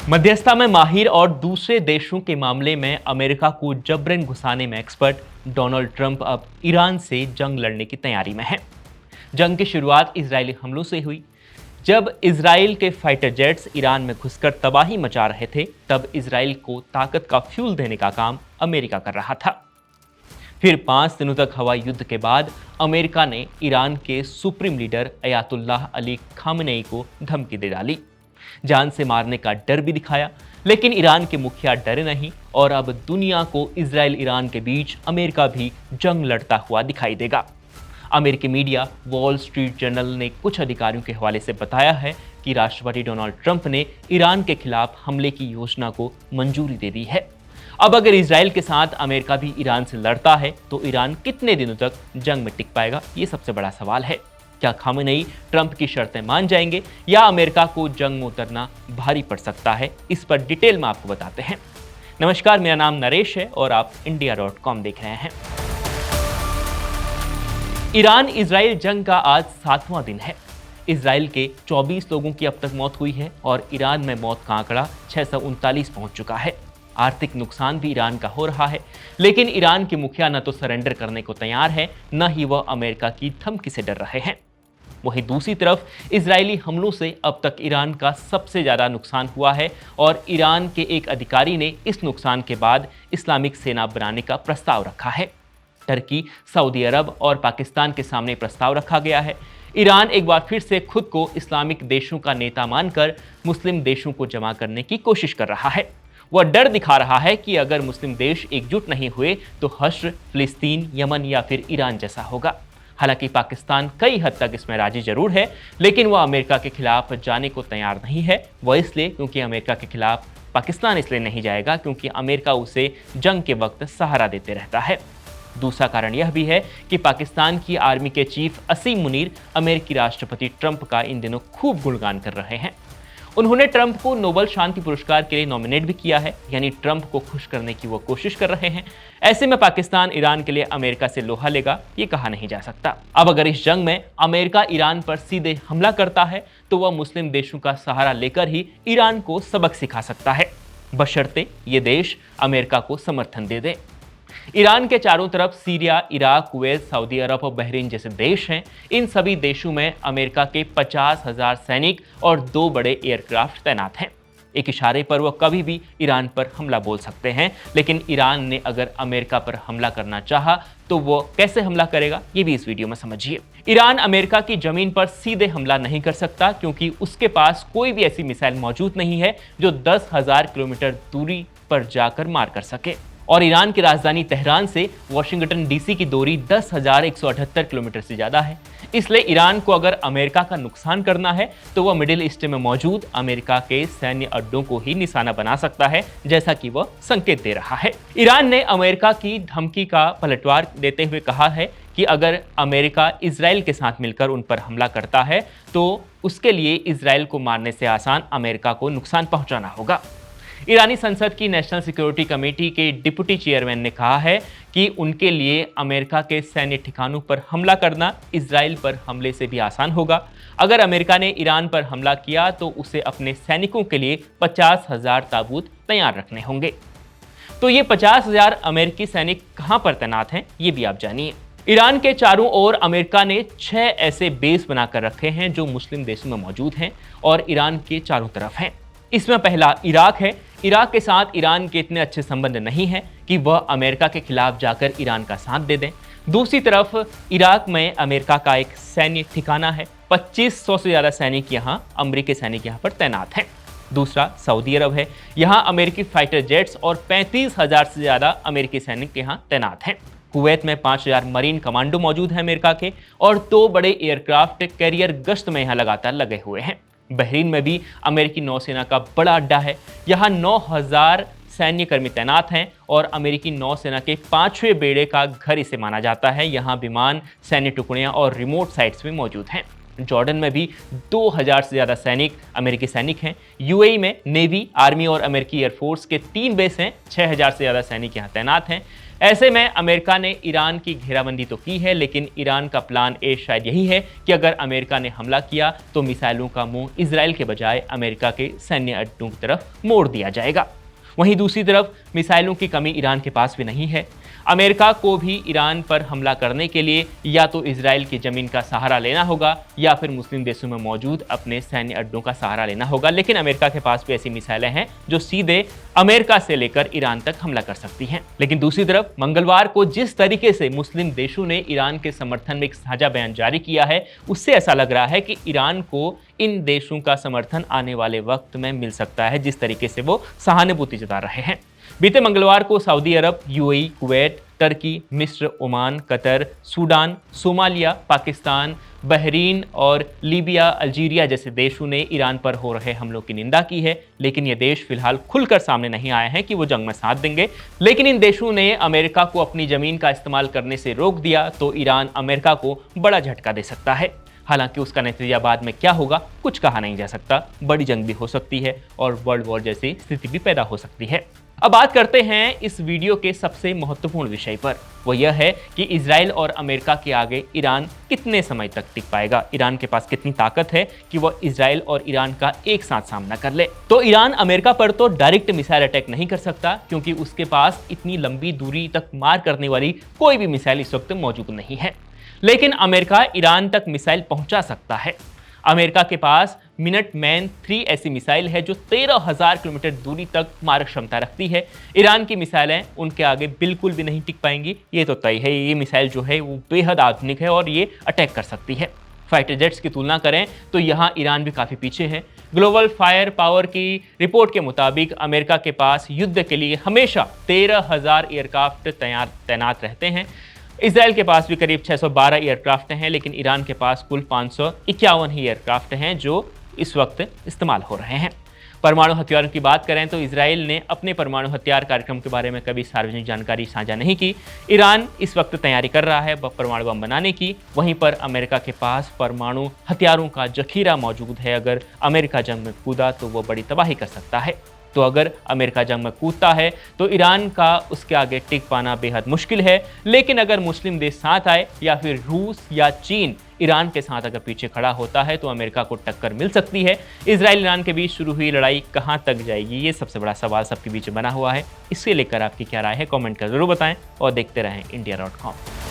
मध्यस्थता में माहिर और दूसरे देशों के मामले में अमेरिका को जबरन घुसाने में एक्सपर्ट डोनाल्ड ट्रंप अब ईरान से जंग लड़ने की तैयारी में है। जंग की शुरुआत इजरायली हमलों से हुई। जब इजराइल के फाइटर जेट्स ईरान में घुसकर तबाही मचा रहे थे, तब इजराइल को ताकत का फ्यूल देने का काम अमेरिका कर रहा था। फिर 5 दिनों तक हवाई युद्ध के बाद अमेरिका ने ईरान के supreme leader Ayatollah Ali Khamenei को धमकी दे डाली, जान से मारने का डर भी दिखाया। लेकिन ईरान के मुखिया डरे नहीं और अब दुनिया को इजराइल ईरान के बीच अमेरिका भी जंग लड़ता हुआ दिखाई देगा। अमेरिकी मीडिया वॉल स्ट्रीट जर्नल ने कुछ अधिकारियों के हवाले से बताया है कि राष्ट्रपति डोनाल्ड ट्रंप ने ईरान के खिलाफ हमले की योजना को मंजूरी दे दी है। अब अगर इजराइल के साथ अमेरिका भी ईरान से लड़ता है तो ईरान कितने दिनों तक जंग में टिक पाएगा, ये सबसे बड़ा सवाल है। क्या खामेनेई ट्रंप की शर्तें मान जाएंगे या अमेरिका को जंग में उतरना भारी पड़ सकता है? इस पर डिटेल में आपको बताते हैं। नमस्कार, मेरा नाम नरेश है और आप इंडिया.com देख रहे हैं। ईरान इजराइल जंग का आज 7वां दिन है। इजराइल के 24 लोगों की अब तक मौत हुई है और ईरान में मौत का आंकड़ा 639 पहुंच चुका है। आर्थिक नुकसान भी ईरान का हो रहा है, लेकिन ईरान के मुखिया न तो सरेंडर करने को तैयार है, न ही वह अमेरिका की धमकी से डर रहे हैं। वहीं दूसरी तरफ इजरायली हमलों से अब तक ईरान का सबसे ज्यादा नुकसान हुआ है और ईरान के एक अधिकारी ने इस नुकसान के बाद इस्लामिक सेना बनाने का प्रस्ताव रखा है। टर्की, सऊदी अरब और पाकिस्तान के सामने प्रस्ताव रखा गया है। ईरान एक बार फिर से खुद को इस्लामिक देशों का नेता मानकर मुस्लिम देशों को जमा करने की कोशिश कर रहा है। वह डर दिखा रहा है कि अगर मुस्लिम देश एकजुट नहीं हुए तो हश्र, फिलिस्तीन, यमन या फिर ईरान जैसा होगा। हालांकि पाकिस्तान कई हद तक इसमें राजी जरूर है, लेकिन वह अमेरिका के खिलाफ जाने को तैयार नहीं है। वह इसलिए क्योंकि अमेरिका के खिलाफ पाकिस्तान इसलिए नहीं जाएगा क्योंकि अमेरिका उसे जंग के वक्त सहारा देते रहता है। दूसरा कारण यह भी है कि पाकिस्तान की आर्मी के चीफ असीम मुनीर अमेरिकी राष्ट्रपति ट्रंप का इन दिनों खूब गुणगान कर रहे हैं। उन्होंने ट्रंप को नोबेल शांति पुरस्कार के लिए नॉमिनेट भी किया है, यानी ट्रंप को खुश करने की वो कोशिश कर रहे हैं। ऐसे में पाकिस्तान ईरान के लिए अमेरिका से लोहा लेगा, ये कहा नहीं जा सकता। अब अगर इस जंग में अमेरिका ईरान पर सीधे हमला करता है तो वह मुस्लिम देशों का सहारा लेकर ही ईरान को सबक सिखा सकता है, बशर्ते ये देश अमेरिका को समर्थन दे दे। ईरान के चारों तरफ सीरिया, इराक, कुवैत, सऊदी अरब और बहरीन जैसे देश हैं। इन सभी देशों में अमेरिका के 50,000 सैनिक और 2 बड़े एयरक्राफ्ट तैनात हैं। एक इशारे पर वह कभी भी ईरान पर हमला बोल सकते हैं, लेकिन ईरान ने अगर अमेरिका पर हमला करना चाहा तो वो कैसे हमला करेगा, ये भी इस वीडियो में समझिए। ईरान अमेरिका की जमीन पर सीधे हमला नहीं कर सकता क्योंकि उसके पास कोई भी ऐसी मिसाइल मौजूद नहीं है जो 10,000 किलोमीटर दूरी पर जाकर मार कर सके। और ईरान की राजधानी तेहरान से वाशिंगटन डीसी की दूरी 10,178 किलोमीटर से ज्यादा है। इसलिए ईरान को अगर अमेरिका का नुकसान करना है तो वह मिडिल ईस्ट में मौजूद अमेरिका के सैन्य अड्डों को ही निशाना बना सकता है, जैसा कि वह संकेत दे रहा है। ईरान ने अमेरिका की धमकी का पलटवार देते हुए कहा है कि अगर अमेरिका इजराइल के साथ मिलकर उन पर हमला करता है तो उसके लिए इजराइल को मारने से आसान अमेरिका को नुकसान पहुंचाना होगा। ईरानी संसद की नेशनल सिक्योरिटी कमेटी के डिप्टी चेयरमैन ने कहा है कि उनके लिए अमेरिका के सैन्य ठिकानों पर हमला करना इजराइल पर हमले से भी आसान होगा। अगर अमेरिका ने ईरान पर हमला किया तो उसे अपने सैनिकों के लिए 50,000 ताबूत तैयार रखने होंगे। तो ये 50,000 अमेरिकी सैनिक कहां पर तैनात हैं, ये भी आप जानिए। ईरान के चारों ओर अमेरिका ने 6 ऐसे बेस बनाकर रखे हैं जो मुस्लिम देशों में मौजूद हैं और ईरान के चारों तरफ हैं। इसमें पहला इराक है। इराक के साथ ईरान के इतने अच्छे संबंध नहीं है कि वह अमेरिका के खिलाफ जाकर ईरान का साथ दे दें। दूसरी तरफ इराक में अमेरिका का एक सैन्य ठिकाना है। 2500 से ज्यादा सैनिक यहाँ, अमेरिकी सैनिक यहाँ पर तैनात हैं। दूसरा सऊदी अरब है। यहाँ अमेरिकी फाइटर जेट्स और 35,000 से ज्यादा अमेरिकी सैनिक यहाँ तैनात हैं। कुवैत में 5,000 मरीन कमांडो मौजूद हैं अमेरिका के और 2 बड़े एयरक्राफ्ट कैरियर गश्त में यहाँ लगातार लगे हुए हैं। बहरीन में भी अमेरिकी नौसेना का बड़ा अड्डा है। यहाँ 9,000 सैन्य कर्मी तैनात हैं और अमेरिकी नौसेना के 5वें बेड़े का घर इसे माना जाता है। यहाँ विमान, सैन्य टुकड़ियाँ और रिमोट साइट्स भी मौजूद हैं। जॉर्डन में भी 2,000 से ज़्यादा सैनिक अमेरिकी सैनिक हैं। यूएई में नेवी, आर्मी और अमेरिकी एयरफोर्स के 3 बेस हैं। 6,000 से ज़्यादा सैनिक यहाँ तैनात हैं। ऐसे में अमेरिका ने ईरान की घेराबंदी तो की है, लेकिन ईरान का प्लान ए शायद यही है कि अगर अमेरिका ने हमला किया तो मिसाइलों का मुंह इजराइल के बजाय अमेरिका के सैन्य अड्डों की तरफ मोड़ दिया जाएगा। वहीं दूसरी तरफ मिसाइलों की कमी ईरान के पास भी नहीं है। अमेरिका को भी ईरान पर हमला करने के लिए या तो इजराइल की जमीन का सहारा लेना होगा या फिर मुस्लिम देशों में मौजूद अपने सैन्य अड्डों का सहारा लेना होगा। लेकिन अमेरिका के पास भी ऐसी मिसाइलें हैं जो सीधे अमेरिका से लेकर ईरान तक हमला कर सकती हैं। लेकिन दूसरी तरफ मंगलवार को जिस तरीके से मुस्लिम देशों ने ईरान के समर्थन में एक साझा बयान जारी किया है, उससे ऐसा लग रहा है कि ईरान को इन देशों का समर्थन आने वाले वक्त में मिल सकता है, जिस तरीके से वो सहानुभूति जता रहे हैं। बीते मंगलवार को सऊदी अरब, यूएई, कुवैत, टर्की, मिस्र, Oman, Qatar, Sudan, Somalia, Pakistan, Bahrain और लीबिया, अल्जीरिया जैसे देशों ने ईरान पर हो रहे हमलों की निंदा की है। लेकिन ये देश फिलहाल खुलकर सामने नहीं आए हैं कि वो जंग में साथ देंगे। लेकिन इन देशों ने अमेरिका को अपनी जमीन का इस्तेमाल करने से रोक दिया तो ईरान अमेरिका को बड़ा झटका दे सकता है। हालांकि उसका नतीजा बाद में क्या होगा कुछ कहा नहीं जा सकता। बड़ी जंग भी हो सकती है और वर्ल्ड वॉर जैसी स्थिति भी पैदा हो सकती है। अब बात करते हैं इस वीडियो के सबसे महत्वपूर्ण विषय पर। वो यह है कि इजराइल और अमेरिका के आगे ईरान कितने समय तक टिक पाएगा। ईरान के पास कितनी ताकत है कि वह इजराइल और ईरान का एक साथ सामना कर ले। तो ईरान अमेरिका पर तो डायरेक्ट मिसाइल अटैक नहीं कर सकता, क्योंकि उसके पास इतनी लंबी दूरी तक मार करने वाली कोई भी मिसाइल इस वक्त मौजूद नहीं है। लेकिन अमेरिका ईरान तक मिसाइल पहुंचा सकता है। अमेरिका के पास मिनटमैन 3 ऐसी मिसाइल है जो 13,000 किलोमीटर दूरी तक मारक क्षमता रखती है। ईरान की मिसाइलें उनके आगे बिल्कुल भी नहीं टिक पाएंगी, ये तो तय है। ये मिसाइल जो है वो बेहद आधुनिक है और ये अटैक कर सकती है। फाइटर जेट्स की तुलना करें तो यहाँ ईरान भी काफ़ी पीछे है। ग्लोबल फायर पावर की रिपोर्ट के मुताबिक अमेरिका के पास युद्ध के लिए हमेशा 13,000 एयरक्राफ्ट तैनात रहते हैं। इजराइल के पास भी करीब 612 एयरक्राफ्ट हैं, लेकिन ईरान के पास कुल 551 ही एयरक्राफ्ट हैं जो इस वक्त इस्तेमाल हो रहे हैं। परमाणु हथियारों की बात करें तो इजराइल ने अपने परमाणु हथियार कार्यक्रम के बारे में कभी सार्वजनिक जानकारी साझा नहीं की। ईरान इस वक्त तैयारी कर रहा है परमाणु बम बनाने की। वहीं पर अमेरिका के पास परमाणु हथियारों का जखीरा मौजूद है। अगर अमेरिका जंग में कूदा तो वो बड़ी तबाही कर सकता है। तो अगर अमेरिका जंग में कूदता है तो ईरान का उसके आगे टिक पाना बेहद मुश्किल है। लेकिन अगर मुस्लिम देश साथ आए या फिर रूस या चीन ईरान के साथ अगर पीछे खड़ा होता है तो अमेरिका को टक्कर मिल सकती है। इजराइल ईरान के बीच शुरू हुई लड़ाई कहां तक जाएगी, ये सबसे बड़ा सवाल सबके बीच बना हुआ है। इससे लेकर आपकी क्या राय है, कमेंट कर जरूर बताएं और देखते रहें इंडिया.com।